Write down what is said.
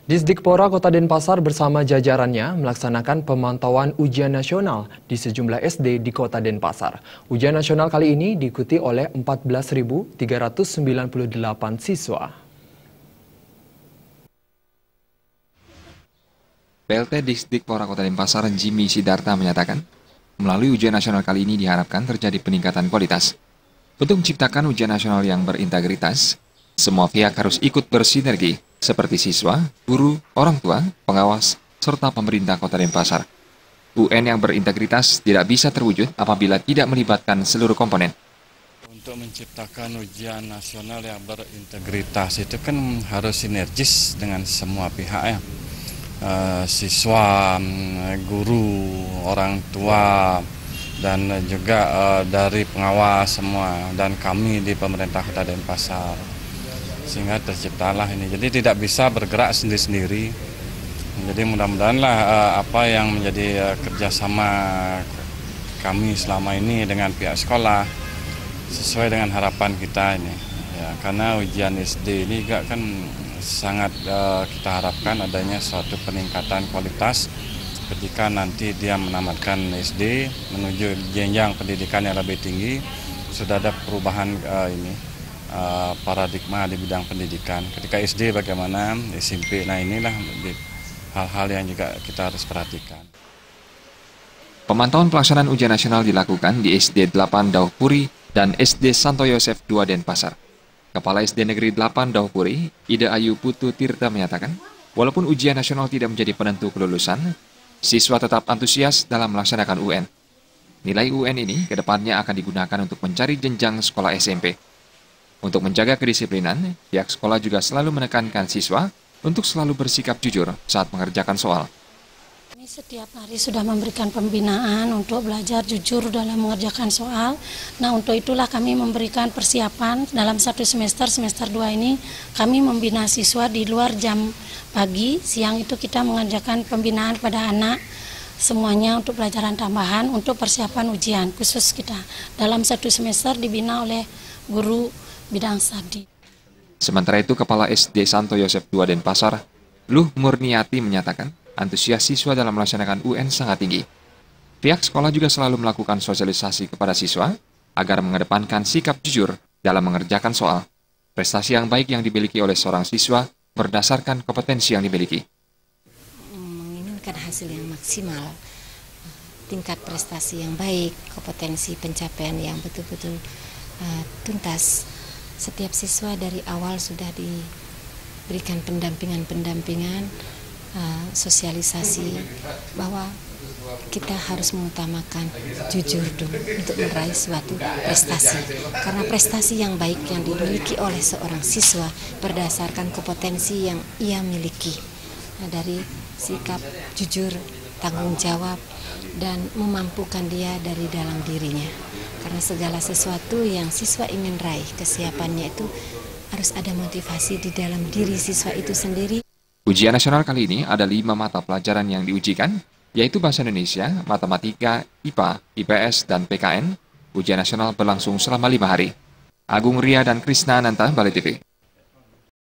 Disdikpora Kota Denpasar bersama jajarannya melaksanakan pemantauan ujian nasional di sejumlah SD di Kota Denpasar. Ujian nasional kali ini diikuti oleh 14.398 siswa. PLT Disdikpora Kota Denpasar Jimmy Sidarta menyatakan, melalui ujian nasional kali ini diharapkan terjadi peningkatan kualitas. Untuk menciptakan ujian nasional yang berintegritas, semua pihak harus ikut bersinergi, seperti siswa, guru, orang tua, pengawas, serta pemerintah Kota Denpasar. UN yang berintegritas tidak bisa terwujud apabila tidak melibatkan seluruh komponen. Untuk menciptakan ujian nasional yang berintegritas itu kan harus sinergis dengan semua pihak ya. Siswa, guru, orang tua, dan juga dari pengawas semua, dan kami di pemerintah Kota Denpasar. Sehingga terciptalah ini. Jadi tidak bisa bergerak sendiri-sendiri. Jadi mudah-mudahanlah apa yang menjadi kerjasama kami selama ini dengan pihak sekolah sesuai dengan harapan kita ini. Ya, karena ujian SD ini juga kan sangat kita harapkan adanya suatu peningkatan kualitas ketika nanti dia menamatkan SD menuju jenjang pendidikan yang lebih tinggi. Sudah ada perubahan paradigma di bidang pendidikan. Ketika SD bagaimana, SMP, nah inilah hal-hal yang juga kita harus perhatikan. Pemantauan pelaksanaan ujian nasional dilakukan di SD 8 Dauhpuri dan SD Santo Yosef II Denpasar. Kepala SD Negeri 8 Dauhpuri, Ida Ayu Putu Tirta menyatakan, walaupun ujian nasional tidak menjadi penentu kelulusan, siswa tetap antusias dalam melaksanakan UN. Nilai UN ini kedepannya akan digunakan untuk mencari jenjang sekolah SMP. Untuk menjaga kedisiplinan, pihak sekolah juga selalu menekankan siswa untuk selalu bersikap jujur saat mengerjakan soal. Kami setiap hari sudah memberikan pembinaan untuk belajar jujur dalam mengerjakan soal. Nah, untuk itulah kami memberikan persiapan dalam satu semester 2 ini kami membina siswa di luar jam pagi, siang itu kita mengerjakan pembinaan pada anak semuanya untuk pelajaran tambahan untuk persiapan ujian khusus kita. Dalam satu semester dibina oleh guru bidang sadi. Sementara itu, Kepala SD Santo Yosef II Denpasar, Luh Murniati menyatakan, antusias siswa dalam melaksanakan UN sangat tinggi. Pihak sekolah juga selalu melakukan sosialisasi kepada siswa agar mengedepankan sikap jujur dalam mengerjakan soal. Prestasi yang baik yang dimiliki oleh seorang siswa berdasarkan kompetensi yang dimiliki. Menginginkan hasil yang maksimal, tingkat prestasi yang baik, kompetensi pencapaian yang betul-betul tuntas. Setiap siswa dari awal sudah diberikan pendampingan, sosialisasi bahwa kita harus mengutamakan jujur dulu untuk meraih suatu prestasi. Karena prestasi yang baik yang dimiliki oleh seorang siswa berdasarkan kompetensi yang ia miliki. Nah, dari sikap jujur, tanggung jawab, dan memampukan dia dari dalam dirinya. Karena segala sesuatu yang siswa ingin raih, kesiapannya itu harus ada motivasi di dalam diri siswa itu sendiri. Ujian nasional kali ini ada 5 mata pelajaran yang diujikan, yaitu Bahasa Indonesia, Matematika, IPA, IPS, dan PKN. Ujian nasional berlangsung selama 5 hari. Agung Ria dan Krisna Ananta, Bali TV.